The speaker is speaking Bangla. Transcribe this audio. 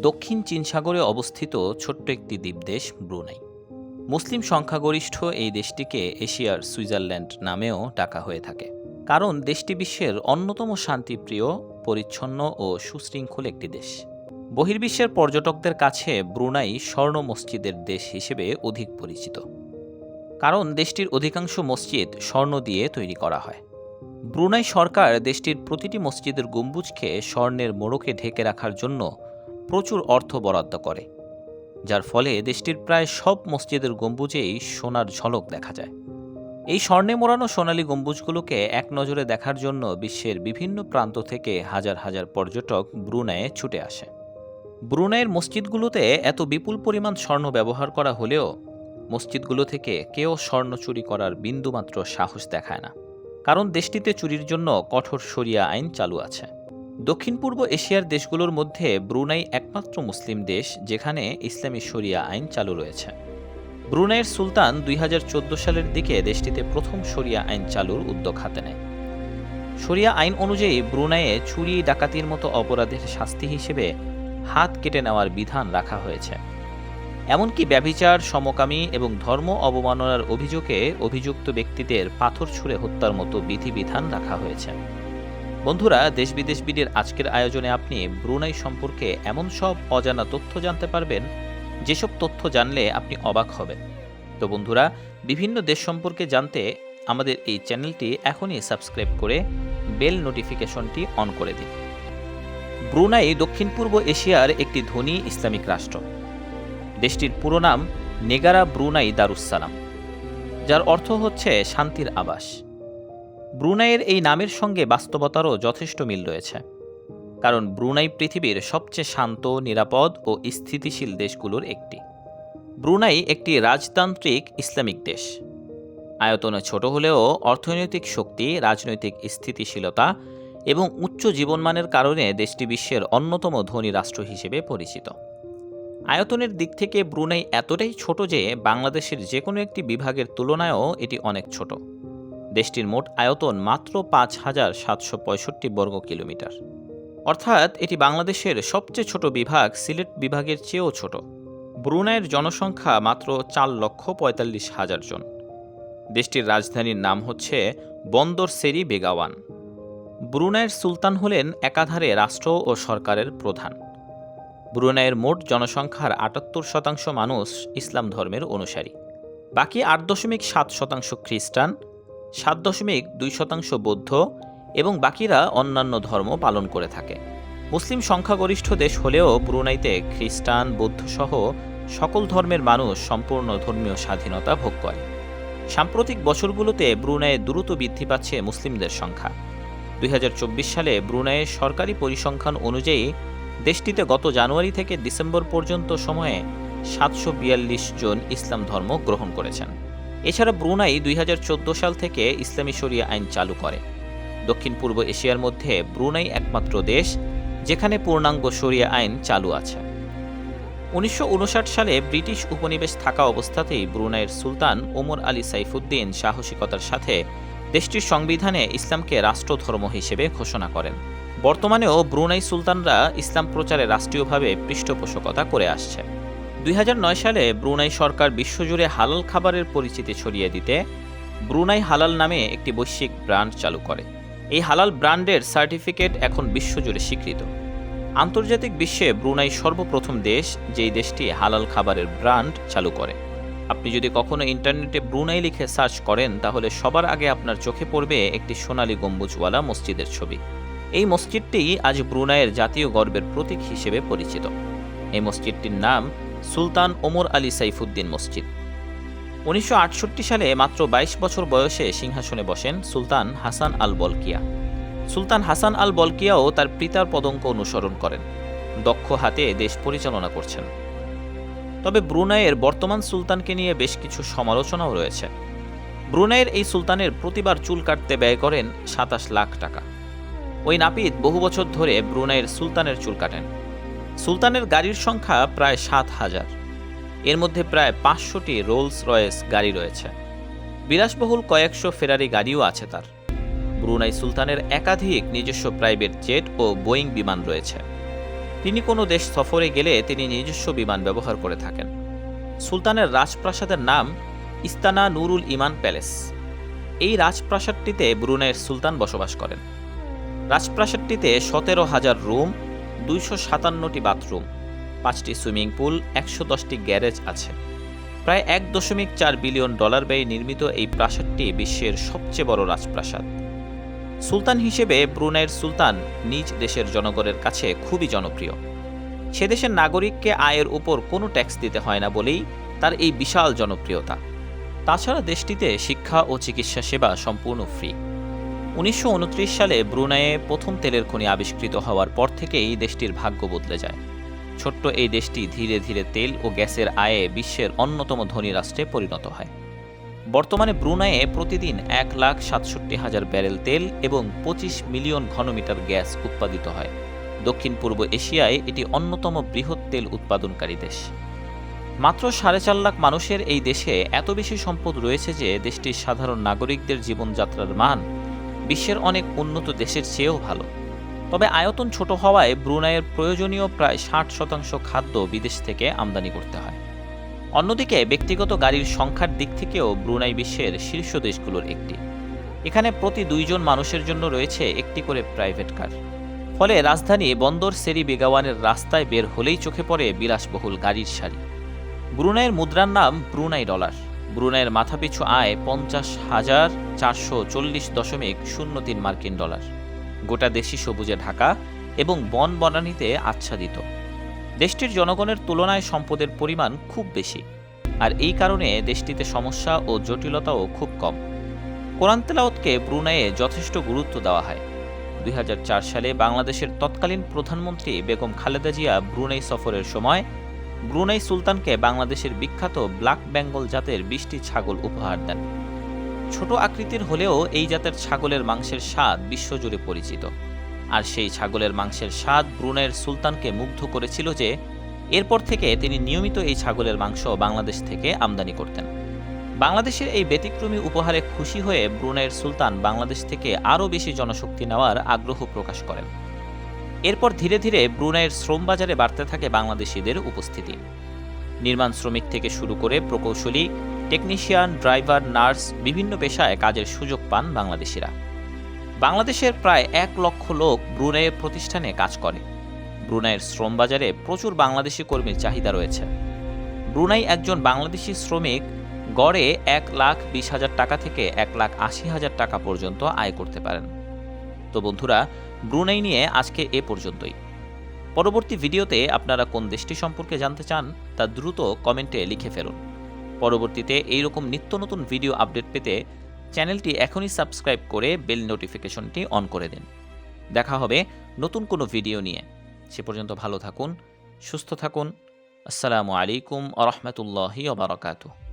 দক্ষিণ চীন সাগরে অবস্থিত ছোট্ট একটি দ্বীপদেশ ব্রুনাই। মুসলিম সংখ্যাগরিষ্ঠ এই দেশটিকে এশিয়ার সুইজারল্যান্ড নামেও ডাকা হয়ে থাকে, কারণ দেশটি বিশ্বের অন্যতম শান্তিপ্রিয়, পরিচ্ছন্ন ও সুশৃঙ্খল একটি দেশ। বহির্বিশ্বের পর্যটকদের কাছে ব্রুনাই স্বর্ণ মসজিদের দেশ হিসেবে অধিক পরিচিত, কারণ দেশটির অধিকাংশ মসজিদ স্বর্ণ দিয়ে তৈরি করা হয়। ব্রুনাই সরকার দেশটির প্রতিটি মসজিদের গম্বুজকে স্বর্ণের মোড়কে ঢেকে রাখার জন্য প্রচুর অর্থ বরাদ্দ করে, যার ফলে দেশটির প্রায় সব মসজিদের গম্বুজেই সোনার ঝলক দেখা যায়। এই স্বর্ণে মোড়ানো সোনালী গম্বুজগুলোকে এক নজরে দেখার জন্য বিশ্বের বিভিন্ন প্রান্ত থেকে হাজার হাজার পর্যটক ব্রুনাইয়ে ছুটে আসে। ব্রুনাইয়ের মসজিদগুলোতে এত বিপুল পরিমাণ স্বর্ণ ব্যবহার করা হলেও মসজিদগুলো থেকে কেউ স্বর্ণ চুরি করার বিন্দুমাত্র সাহস দেখায় না, কারণ দেশটিতে চুরির জন্য কঠোর শরিয়া আইন চালু আছে। দক্ষিণ পূর্ব এশিয়ার দেশগুলোর মধ্যে ব্রুনাই একমাত্র মুসলিম দেশ যেখানে ইসলামী শরিয়া আইন চালু রয়েছে। ব্রুনাইয়ের সুলতান 2014 সালের দিকে দেশটিতে প্রথম শরিয়া আইন চালুর উদ্যোগ হাতে নেয়। শরিয়া আইন অনুযায়ী ব্রুনাইয়ে চুরি, ডাকাতির মতো অপরাধের শাস্তি হিসেবে হাত কেটে নেওয়ার বিধান রাখা হয়েছে। এমনকি ব্যভিচার, সমকামী এবং ধর্ম অবমাননার অভিযোগে অভিযুক্ত ব্যক্তিদের পাথর ছুঁড়ে হত্যার মতো বিধিবিধান রাখা হয়েছে। বন্ধুরা, দেশ বিদেশ বিডির আজকের আয়োজনে আপনি ব্রুনাই সম্পর্কে এমন সব অজানা তথ্য জানতে পারবেন যেসব তথ্য জানলে আপনি অবাক হবেন। তো বন্ধুরা, বিভিন্ন দেশ সম্পর্কে জানতে আমাদের এই চ্যানেলটি এখনই সাবস্ক্রাইব করে বেল নোটিফিকেশনটি অন করে দিন। ব্রুনাই দক্ষিণ পূর্ব এশিয়ার একটি ধনী ইসলামিক রাষ্ট্র। দেশটির পুরো নাম নেগারা ব্রুনাই দারুসসালাম, যার অর্থ হচ্ছে শান্তির আবাস। ব্রুনাইয়ের এই নামের সঙ্গে বাস্তবতারও যথেষ্ট মিল রয়েছে, কারণ ব্রুনাই পৃথিবীর সবচেয়ে শান্ত, নিরাপদ ও স্থিতিশীল দেশগুলোর একটি। ব্রুনাই একটি রাজতান্ত্রিক ইসলামিক দেশ। আয়তনে ছোট হলেও অর্থনৈতিক শক্তি, রাজনৈতিক স্থিতিশীলতা এবং উচ্চ জীবনমানের কারণে দেশটি বিশ্বের অন্যতম ধনী রাষ্ট্র হিসেবে পরিচিত। আয়তনের দিক থেকে ব্রুনাই এতটাই ছোট যে বাংলাদেশের যে কোনো একটি বিভাগের তুলনায়ও এটি অনেক ছোট। দেশটির মোট আয়তন মাত্র 5,765 বর্গ কিলোমিটার, অর্থাৎ এটি বাংলাদেশের সবচেয়ে ছোট বিভাগ সিলেট বিভাগের চেয়েও ছোট। ব্রুনাইয়ের জনসংখ্যা মাত্র 4,45,000 জন। দেশটির রাজধানীর নাম হচ্ছে বন্দর সেরি বেগাওয়ান। ব্রুনাইয়ের সুলতান হলেন একাধারে রাষ্ট্র ও সরকারের প্রধান। ব্রুনাইয়ের মোট জনসংখ্যার 78% মানুষ ইসলাম ধর্মের অনুসারী, বাকি 8.7% খ্রিস্টান, 7.2% বৌদ্ধ এবং বাকিরা অন্যান্য ধর্ম পালন করে থাকে। মুসলিম সংখ্যাগরিষ্ঠ দেশ হলেও ব্রুনাইতে খ্রিস্টান, বৌদ্ধসহ সকল ধর্মের মানুষ সম্পূর্ণ ধর্মীয় স্বাধীনতা ভোগ করে। সাম্প্রতিক বছরগুলোতে ব্রুনাইয়ে দ্রুত বৃদ্ধি পাচ্ছে মুসলিমদের সংখ্যা। 2024 সালে ব্রুনাইয়ের সরকারি পরিসংখ্যান অনুযায়ী দেশটিতে গত জানুয়ারি থেকে ডিসেম্বর পর্যন্ত সময়ে 742 জন ইসলাম ধর্ম গ্রহণ করেছেন। এছাড়া ব্রুনাই 2014 সাল থেকে ইসলামী শরিয়া আইন চালু করে। দক্ষিণ পূর্ব এশিয়ার মধ্যে ব্রুনাই একমাত্র দেশ যেখানে পূর্ণাঙ্গ শরিয়া আইন চালু আছে। 1959 সালে ব্রিটিশ উপনিবেশ থাকা অবস্থাতেই ব্রুনাইয়ের সুলতান ওমর আলী সাইফুদ্দিন সাহসিকতার সাথে দেশটির সংবিধানে ইসলামকে রাষ্ট্রধর্ম হিসেবে ঘোষণা করেন। বর্তমানেও ব্রুনাই সুলতানরা ইসলাম প্রচারে রাষ্ট্রীয়ভাবে পৃষ্ঠপোষকতা করে আসছে। 2009 সালে ব্রুনাই সরকার বিশ্বজুড়ে হালাল খাবারের পরিচিতি ছড়িয়ে দিতে ব্রুনাই হালাল নামে একটি বৈশ্বিক ব্র্যান্ড চালু করে। এই হালাল ব্র্যান্ডের সার্টিফিকেট এখন বিশ্বজুড়ে স্বীকৃত। আন্তর্জাতিক বিশ্বে ব্রুনাই সর্বপ্রথম দেশ যেই দেশটি হালাল খাবারের ব্র্যান্ড চালু করে। আপনি যদি কখনো ইন্টারনেটে ব্রুনাই লিখে সার্চ করেন, তাহলে সবার আগে আপনার চোখে পড়বে একটি সোনালী গম্বুজওয়ালা মসজিদের ছবি। এই মসজিদটি আজ ব্রুনাইয়ের জাতীয় গর্বের প্রতীক হিসেবে পরিচিত। এই মসজিদটির নাম সুলতান ওমর আলী সাইফুদ্দিন মসজিদ। 1968 সালে মাত্র 22 বছর বয়সে সিংহাসনে বসেন সুলতান হাসান আল বলকিয়া। সুলতান হাসান আল বলকিয়াও তার পিতার পদঙ্ক অনুসরণ করেন, দক্ষ হাতে দেশ পরিচালনা করছেন। তবে ব্রুনাইয়ের বর্তমান সুলতানকে নিয়ে বেশ কিছু সমালোচনাও রয়েছে। ব্রুনাইয়ের এই সুলতানের প্রতিবার চুল কাটতে ব্যয় করেন 27 লাখ টাকা। ওই নাপিত বহু বছর ধরে ব্রুনাইয়ের সুলতানের চুল কাটেন। সুলতানের গাড়ির সংখ্যা প্রায় 7,000। এর মধ্যে প্রায় 500টি রোলস রয়েস গাড়ি রয়েছে। বিলাসবহুল কয়েকশো ফেরারি গাড়িও আছে তার। ব্রুনাই সুলতানের একাধিক নিজস্ব প্রাইভেট জেট ও বোয়িং বিমান রয়েছে। তিনি কোনো দেশ সফরে গেলে তিনি নিজস্ব বিমান ব্যবহার করে থাকেন। সুলতানের রাজপ্রাসাদের নাম ইস্তানা নুরুল ইমান প্যালেস। এই রাজপ্রাসাদটিতে ব্রুনাইয়ের সুলতান বসবাস করেন। রাজপ্রাসাদটিতে 17,000 রুম, 257টি বাথরুম, 5টি সুইমিং পুল, 110টি গ্যারেজ আছে। প্রায় $1.4 বিলিয়ন ব্যয়ে নির্মিত এই প্রাসাদটি বিশ্বের সবচেয়ে বড় রাজপ্রাসাদ। সুলতান হিসেবে ব্রুনাইয়ের সুলতান নিজ দেশের জনগণের কাছে খুবই জনপ্রিয়। সে দেশের নাগরিককে আয়ের উপর কোনো ট্যাক্স দিতে হয় না বলেই তার এই বিশাল জনপ্রিয়তা। তাছাড়া দেশটিতে শিক্ষা ও চিকিৎসা সেবা সম্পূর্ণ ফ্রি। 1929 সালে ব্রুনাইয়ে প্রথম তেলের খনি আবিষ্কৃত হওয়ার পর থেকেই দেশটির ভাগ্য বদলে যায়। ছোট্ট এই দেশটি ধীরে ধীরে তেল ও গ্যাসের আয়ে বিশ্বের অন্যতম ধনী রাষ্ট্রে পরিণত হয়। বর্তমানে ব্রুনাইয়ে প্রতিদিন 1,67,000 ব্যারেল তেল এবং 25 মিলিয়ন ঘনমিটার গ্যাস উৎপাদিত হয়। দক্ষিণ পূর্ব এশিয়ায় এটি অন্যতম বৃহৎ তেল উৎপাদনকারী দেশ। মাত্র 4.5 লাখ মানুষের এই দেশে এত বেশি সম্পদ রয়েছে যে দেশটির সাধারণ নাগরিকদের জীবনযাত্রার মান বিশ্বের অনেক উন্নত দেশের চেয়েও ভালো। তবে আয়তন ছোট হওয়ায় ব্রুনাইয়ের প্রয়োজনীয় প্রায় 60% খাদ্য বিদেশ থেকে আমদানি করতে হয়। অন্যদিকে ব্যক্তিগত গাড়ির সংখ্যার দিক থেকেও ব্রুনাই বিশ্বের শীর্ষ দেশগুলোর একটি। এখানে প্রতি 2 জন মানুষের জন্য রয়েছে একটি করে প্রাইভেট কার। ফলে রাজধানী বন্দর সেরি বেগাওয়ানের রাস্তায় বের হলেই চোখে পড়ে বিলাসবহুল গাড়ির সারি। ব্রুনাইয়ের মুদ্রার নাম ব্রুনাই ডলার। ব্রুনাইয়ের মাথাপিছু আয় 50,440.03 মার্কিন ডলার। গোটা দেশই সবুজে ঢাকা এবং বন বনানীতে আচ্ছাদিত। দেশটির জনগণের তুলনায় সম্পদের পরিমাণ খুব বেশি, আর এই কারণে দেশটিতে সমস্যা ও জটিলতাও খুব কম। কোরআন তেলাওয়াতকে ব্রুনাইয়ে যথেষ্ট গুরুত্ব দেওয়া হয়। 2004 সালে বাংলাদেশের তৎকালীন প্রধানমন্ত্রী বেগম খালেদা জিয়া ব্রুনাই সফরের সময় ব্রুনাই সুলতানকে বাংলাদেশের বিখ্যাত ব্ল্যাক বেঙ্গল জাতের 20টি ছাগল উপহার দেন। ছোট আকৃতির হলেও এই জাতের ছাগলের মাংসের স্বাদ বিশ্বজুড়ে পরিচিত। আর সেই ছাগলের মাংসের স্বাদ ব্রুনাইয়ের সুলতানকে মুগ্ধ করেছিল যে এরপর থেকে তিনি নিয়মিত এই ছাগলের মাংস বাংলাদেশ থেকে আমদানি করতেন। বাংলাদেশের এই ব্যতিক্রমী উপহারে খুশি হয়ে ব্রুনাইয়ের সুলতান বাংলাদেশ থেকে আরও বেশি জনশক্তি নেওয়ার আগ্রহ প্রকাশ করেন। এরপর ধীরে ধীরে ব্রুনাইয়ের শ্রম বাজারে বাড়তে থাকে বাংলাদেশিদের উপস্থিতি। নির্মাণ শ্রমিক থেকে শুরু করে প্রকৌশলী, টেকনিশিয়ান, ড্রাইভার, নার্স বিভিন্ন পেশায় কাজের সুযোগ পান বাংলাদেশিরা। বাংলাদেশের প্রায় 1 লক্ষ লোক ব্রুনাইয়ের প্রতিষ্ঠানে কাজ করে। ব্রুনাইয়ের শ্রম বাজারে প্রচুর বাংলাদেশি কর্মীর চাহিদা রয়েছে। ব্রুনাই একজন বাংলাদেশি শ্রমিক গড়ে 1,20,000 টাকা থেকে 1,80,000 টাকা পর্যন্ত আয় করতে পারেন। তো বন্ধুরা, ব্রুনাই নিয়ে আজকে এ পর্যন্তই। পরবর্তী ভিডিওতে আপনারা কোন দেশটি সম্পর্কে জানতে চান তা দ্রুত কমেন্টে লিখে ফেলুন। পরবর্তীতে এইরকম নিত্য নতুন ভিডিও আপডেট পেতে চ্যানেলটি এখনই সাবস্ক্রাইব করে বেল নোটিফিকেশনটি অন করে দিন। দেখা হবে নতুন কোনো ভিডিও নিয়ে। সে পর্যন্ত ভালো থাকুন, সুস্থ থাকুন। আসসালামু আলাইকুম ওয়া রাহমাতুল্লাহি ওয়া বারাকাতুহু।